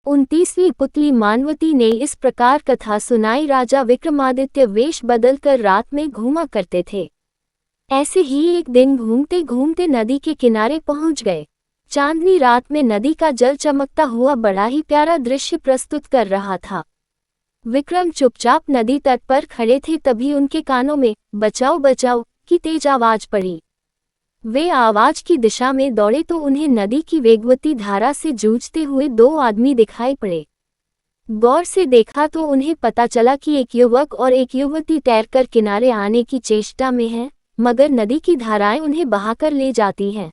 29वीं पुतली मानवती ने इस प्रकार कथा सुनाई। राजा विक्रमादित्य वेश बदलकर रात में घूमा करते थे। ऐसे ही एक दिन घूमते घूमते नदी के किनारे पहुंच गए। चांदनी रात में नदी का जल चमकता हुआ बड़ा ही प्यारा दृश्य प्रस्तुत कर रहा था। विक्रम चुपचाप नदी तट पर खड़े थे, तभी उनके कानों में बचाओ बचाओ की तेज आवाज पड़ी। वे आवाज की दिशा में दौड़े तो उन्हें नदी की वेगवती धारा से जूझते हुए दो आदमी दिखाई पड़े। गौर से देखा तो उन्हें पता चला कि एक युवक और एक युवती तैरकर किनारे आने की चेष्टा में हैं, मगर नदी की धाराएं उन्हें बहाकर ले जाती हैं।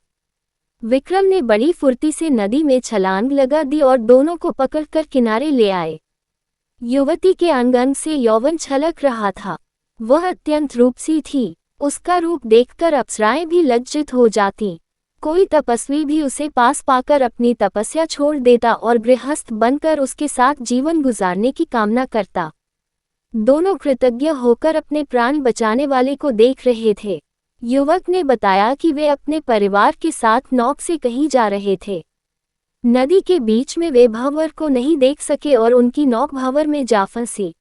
विक्रम ने बड़ी फुर्ती से नदी में छलांग लगा दी और दोनों को पकड़कर किनारे ले आए। युवती के अंग अंग से यौवन छलक रहा था। वह अत्यंत रूपसी थी। उसका रूप देखकर अप्सराएं भी लज्जित हो जाती। कोई तपस्वी भी उसे पास पाकर अपनी तपस्या छोड़ देता और गृहस्थ बनकर उसके साथ जीवन गुजारने की कामना करता। दोनों कृतज्ञ होकर अपने प्राण बचाने वाले को देख रहे थे। युवक ने बताया कि वे अपने परिवार के साथ नौक से कहीं जा रहे थे। नदी के बीच में वे भंवर को नहीं देख सके और उनकी नौक भंवर में जा फंसी।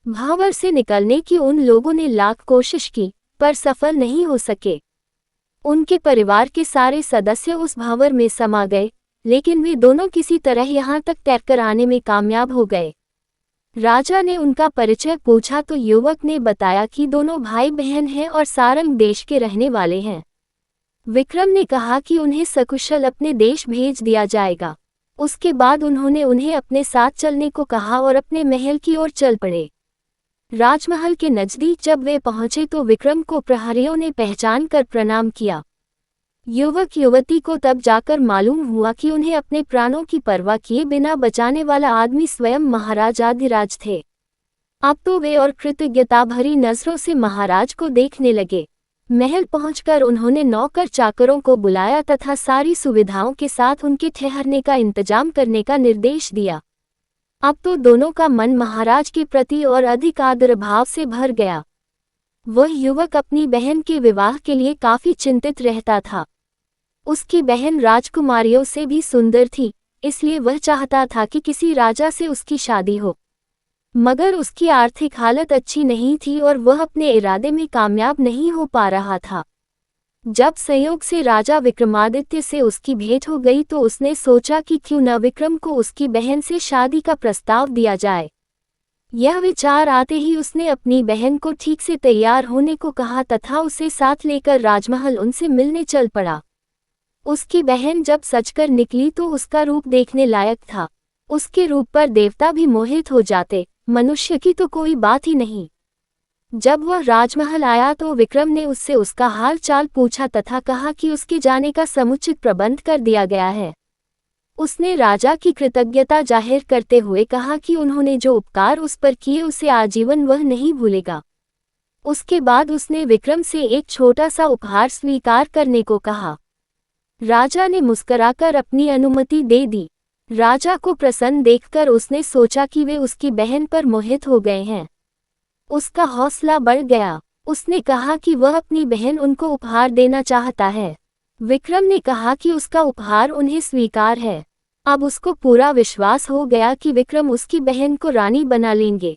भंवर से निकलने की उन लोगों ने लाख कोशिश की, पर सफल नहीं हो सके। उनके परिवार के सारे सदस्य उस भंवर में समा गए, लेकिन वे दोनों किसी तरह यहाँ तक तैरकर आने में कामयाब हो गए। राजा ने उनका परिचय पूछा तो युवक ने बताया कि दोनों भाई बहन हैं और सारंग देश के रहने वाले हैं। विक्रम ने कहा कि उन्हें सकुशल अपने देश भेज दिया जाएगा। उसके बाद उन्होंने उन्हें अपने साथ चलने को कहा और अपने महल की ओर चल पड़े। राजमहल के नजदीक जब वे पहुंचे तो विक्रम को प्रहरियों ने पहचान कर प्रणाम किया। युवक युवती को तब जाकर मालूम हुआ कि उन्हें अपने प्राणों की परवाह किए बिना बचाने वाला आदमी स्वयं महाराजाधिराज थे। अब तो वे और कृतज्ञता भरी नजरों से महाराज को देखने लगे। महल पहुंचकर उन्होंने नौकर चाकरों को बुलाया तथा सारी सुविधाओं के साथ उनके ठहरने का इंतजाम करने का निर्देश दिया। अब तो दोनों का मन महाराज के प्रति और अधिक आदर भाव से भर गया। वह युवक अपनी बहन के विवाह के लिए काफी चिंतित रहता था। उसकी बहन राजकुमारियों से भी सुंदर थी, इसलिए वह चाहता था कि किसी राजा से उसकी शादी हो, मगर उसकी आर्थिक हालत अच्छी नहीं थी और वह अपने इरादे में कामयाब नहीं हो पा रहा था। जब संयोग से राजा विक्रमादित्य से उसकी भेंट हो गई तो उसने सोचा कि क्यों न विक्रम को उसकी बहन से शादी का प्रस्ताव दिया जाए। यह विचार आते ही उसने अपनी बहन को ठीक से तैयार होने को कहा तथा उसे साथ लेकर राजमहल उनसे मिलने चल पड़ा। उसकी बहन जब सजकर निकली तो उसका रूप देखने लायक था। उसके रूप पर देवता भी मोहित हो जाते, मनुष्य की तो कोई बात ही नहीं। जब वह राजमहल आया तो विक्रम ने उससे उसका हाल चाल पूछा तथा कहा कि उसके जाने का समुचित प्रबंध कर दिया गया है। उसने राजा की कृतज्ञता जाहिर करते हुए कहा कि उन्होंने जो उपकार उस पर किए उसे आजीवन वह नहीं भूलेगा। उसके बाद उसने विक्रम से एक छोटा सा उपहार स्वीकार करने को कहा। राजा ने मुस्कुराकर अपनी अनुमति दे दी। राजा को प्रसन्न देखकर उसने सोचा कि वे उसकी बहन पर मोहित हो गए हैं। उसका हौसला बढ़ गया। उसने कहा कि वह अपनी बहन उनको उपहार देना चाहता है। विक्रम ने कहा कि उसका उपहार उन्हें स्वीकार है। अब उसको पूरा विश्वास हो गया कि विक्रम उसकी बहन को रानी बना लेंगे।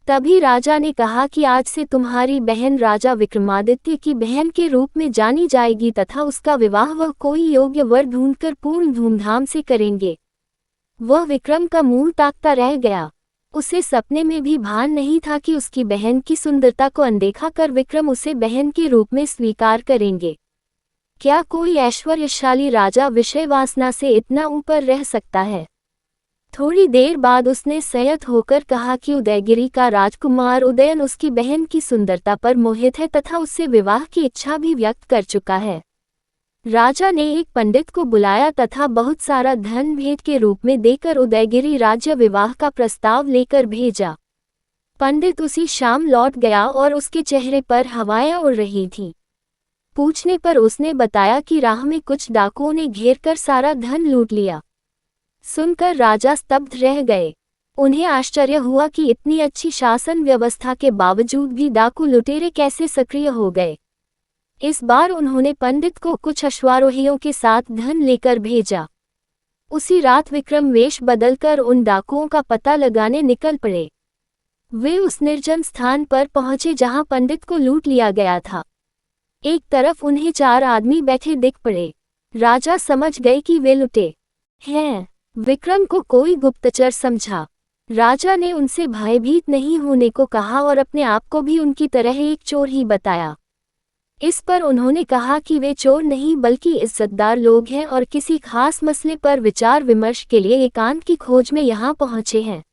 तभी राजा ने कहा कि आज से तुम्हारी बहन राजा विक्रमादित्य की बहन के रूप में जानी जाएगी तथा उसका विवाह वह कोई योग्य वर ढूंढकर पूर्ण धूमधाम से करेंगे। वह विक्रम का मुंह ताकता रह गया। उसे सपने में भी भान नहीं था कि उसकी बहन की सुंदरता को अनदेखा कर विक्रम उसे बहन के रूप में स्वीकार करेंगे। क्या कोई ऐश्वर्यशाली राजा विषय वासना से इतना ऊपर रह सकता है? थोड़ी देर बाद उसने संयत होकर कहा कि उदयगिरी का राजकुमार उदयन उसकी बहन की सुंदरता पर मोहित है तथा उससे विवाह की इच्छा भी व्यक्त कर चुका है। राजा ने एक पंडित को बुलाया तथा बहुत सारा धन भेंट के रूप में देकर उदयगिरी राज्य विवाह का प्रस्ताव लेकर भेजा। पंडित उसी शाम लौट गया और उसके चेहरे पर हवाएं उड़ रही थीं। पूछने पर उसने बताया कि राह में कुछ डाकुओं ने घेर कर सारा धन लूट लिया। सुनकर राजा स्तब्ध रह गए। उन्हें आश्चर्य हुआ कि इतनी अच्छी शासन व्यवस्था के बावजूद भी डाकू लुटेरे कैसे सक्रिय हो गए। इस बार उन्होंने पंडित को कुछ अश्वारोहियों के साथ धन लेकर भेजा। उसी रात विक्रम वेश बदलकर उन डाकुओं का पता लगाने निकल पड़े। वे उस निर्जन स्थान पर पहुंचे जहां पंडित को लूट लिया गया था। एक तरफ उन्हें 4 आदमी बैठे दिख पड़े। राजा समझ गए कि वे लुटे हैं। विक्रम को कोई गुप्तचर समझा। राजा ने उनसे भयभीत नहीं होने को कहा और अपने आप को भी उनकी तरह एक चोर ही बताया। इस पर उन्होंने कहा कि वे चोर नहीं बल्कि इज्जतदार लोग हैं और किसी खास मसले पर विचार विमर्श के लिए एकांत की खोज में यहाँ पहुँचे हैं।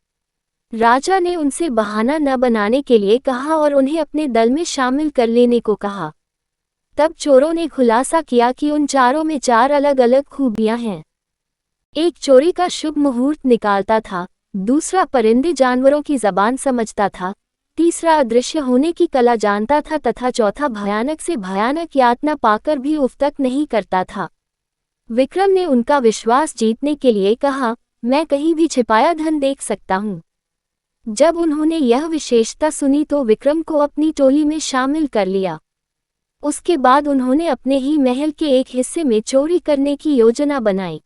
राजा ने उनसे बहाना न बनाने के लिए कहा और उन्हें अपने दल में शामिल कर लेने को कहा। तब चोरों ने खुलासा किया कि उन चारों में 4 अलग अलग खूबियां हैं। एक चोरी का शुभ मुहूर्त निकालता था, दूसरा परिंदे जानवरों की जबान समझता था, तीसरा अदृश्य होने की कला जानता था तथा चौथा भयानक से भयानक यातना पाकर भी उफ तक नहीं करता था। विक्रम ने उनका विश्वास जीतने के लिए कहा, मैं कहीं भी छिपाया धन देख सकता हूँ। जब उन्होंने यह विशेषता सुनी तो विक्रम को अपनी टोली में शामिल कर लिया। उसके बाद उन्होंने अपने ही महल के एक हिस्से में चोरी करने की योजना बनाई।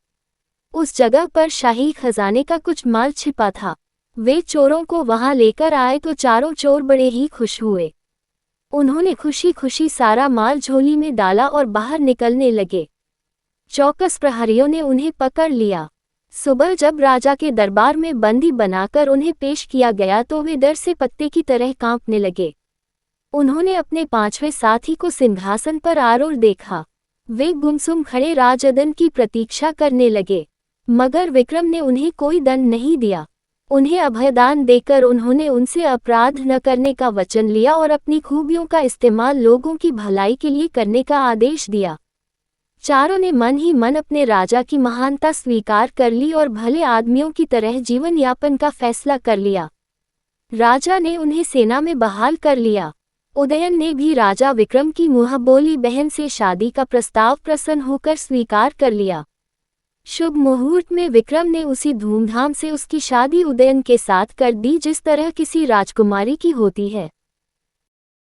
उस जगह पर शाही खजाने का कुछ माल छिपा था। वे चोरों को वहां लेकर आए तो चारों चोर बड़े ही खुश हुए। उन्होंने खुशी खुशी सारा माल झोली में डाला और बाहर निकलने लगे। चौकस प्रहरियों ने उन्हें पकड़ लिया। सुबह जब राजा के दरबार में बंदी बनाकर उन्हें पेश किया गया तो वे डर से पत्ते की तरह कांपने लगे। उन्होंने अपने 5वें साथी को सिंहासन पर आरूढ़ देखा। वे गुमसुम खड़े राजदंड की प्रतीक्षा करने लगे, मगर विक्रम ने उन्हें कोई दंड नहीं दिया। उन्हें अभयदान देकर उन्होंने उनसे अपराध न करने का वचन लिया और अपनी खूबियों का इस्तेमाल लोगों की भलाई के लिए करने का आदेश दिया। चारों ने मन ही मन अपने राजा की महानता स्वीकार कर ली और भले आदमियों की तरह जीवन यापन का फैसला कर लिया। राजा ने उन्हें सेना में बहाल कर लिया। उदयन ने भी राजा विक्रम की मुंहबोली बहन से शादी का प्रस्ताव प्रसन्न होकर स्वीकार कर लिया। शुभ मुहूर्त में विक्रम ने उसी धूमधाम से उसकी शादी उदयन के साथ कर दी जिस तरह किसी राजकुमारी की होती है।